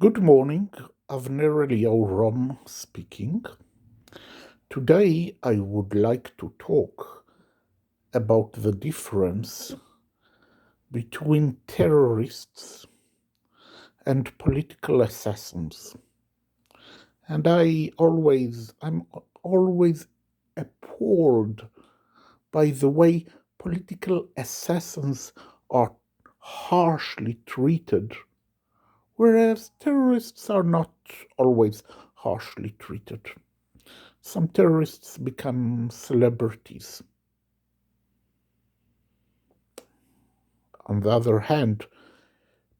Good morning, Avner Rom speaking. Today I would like to talk about the difference between terrorists and political assassins. And I'm always appalled by the way political assassins are harshly treated, whereas terrorists are not always harshly treated. Some terrorists become celebrities. On the other hand,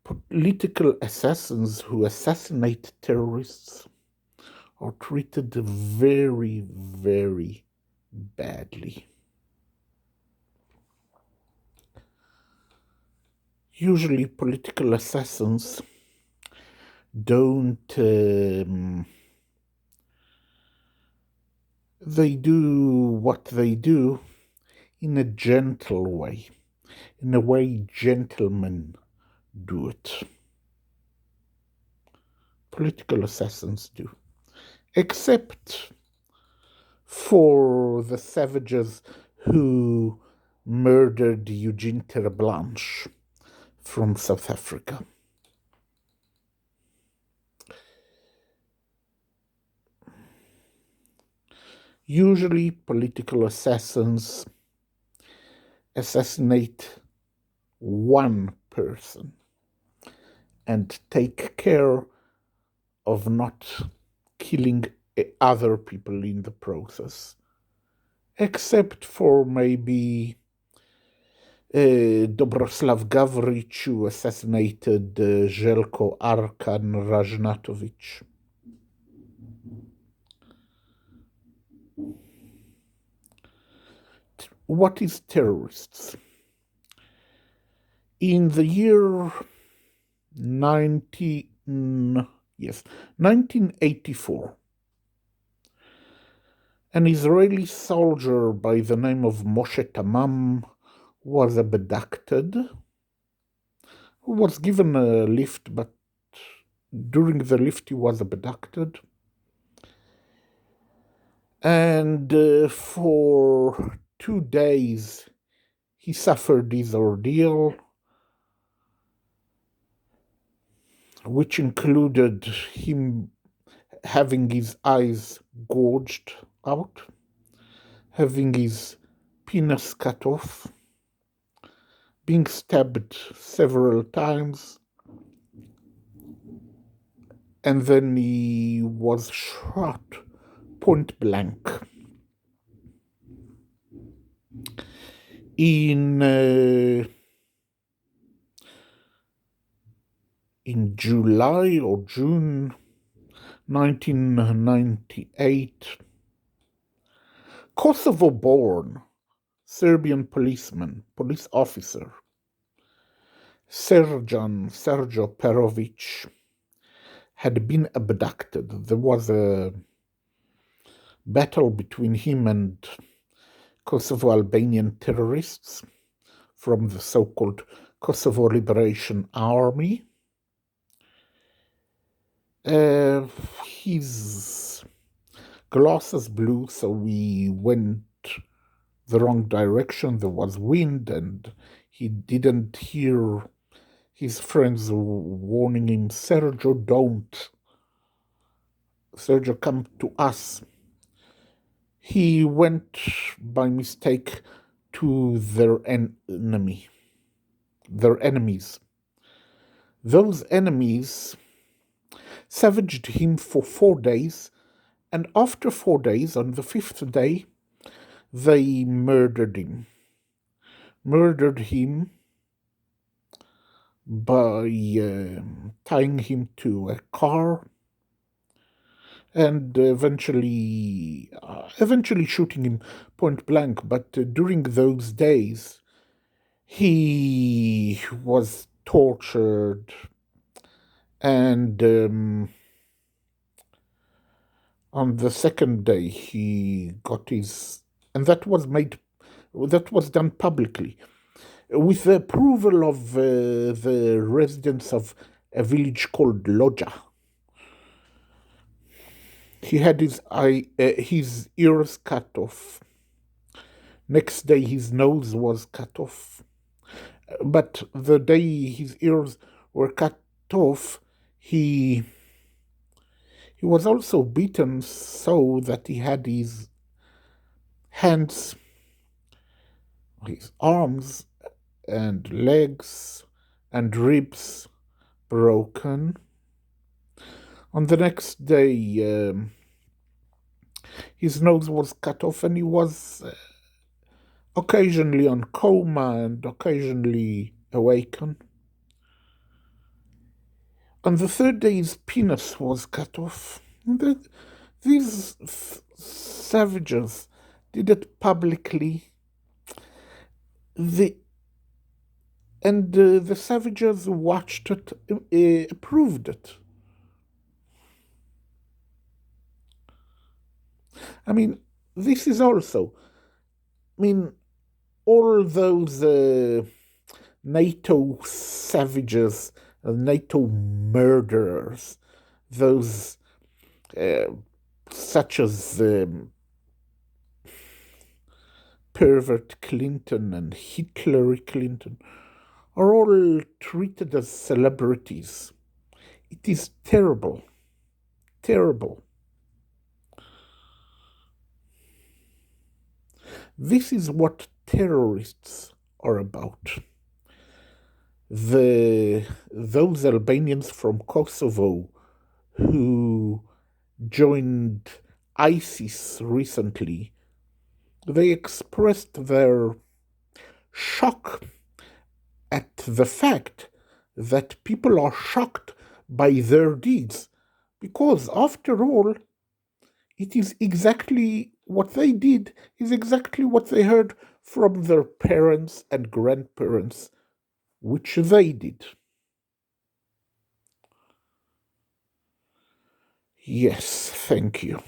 political assassins who assassinate terrorists are treated very, very badly. Usually, political assassins don't they do what they do in a gentle way, in a way gentlemen do it. Political assassins do. Except for the savages who murdered Eugene Terre'blanche from South Africa. Usually, political assassins assassinate one person and take care of not killing other people in the process, except for maybe Dobroslav Gavrić, who assassinated Željko Arkan Ražnatović. What is terrorists? In the year 1984, an Israeli soldier by the name of Moshe Tamam was abducted, who was given a lift, but during the lift he was abducted. And for 2 days he suffered this ordeal, which included him having his eyes gouged out, having his penis cut off, being stabbed several times, and then he was shot point blank. In July or June 1998, Kosovo-born Serbian police officer, Srdjan Perovic, had been abducted. There was a battle between him and Kosovo Albanian terrorists from the so-called Kosovo Liberation Army. His glasses blew, so we went the wrong direction. There was wind, and he didn't hear his friends warning him, Sergio, don't. Sergio, come to us. He went by mistake to their enemies. Those enemies savaged him for 4 days, and after 4 days, on the 5th day, they murdered him. Murdered him by tying him to a car and eventually shooting him point blank. But during those days, he was tortured, and on the second day he got his, and that was done publicly with the approval of the residents of a village called Loja. He had his ears cut off. Next day, his nose was cut off. But the day his ears were cut off, he was also beaten so that he had his hands, his arms, and legs and ribs broken. On the next day, his nose was cut off, and he was occasionally on coma and occasionally awaken. On the third day, his penis was cut off. These savages did it publicly. The savages watched it, approved it. I mean, this is also, all those NATO savages, NATO murderers, those such as pervert Clinton and Hitler Clinton, are all treated as celebrities. It is terrible. Terrible. This is what terrorists are about. Those Albanians from Kosovo who joined ISIS recently, they expressed their shock at the fact that people are shocked by their deeds, because after all, it is exactly what they did, is exactly what they heard from their parents and grandparents, which they did. Yes, thank you.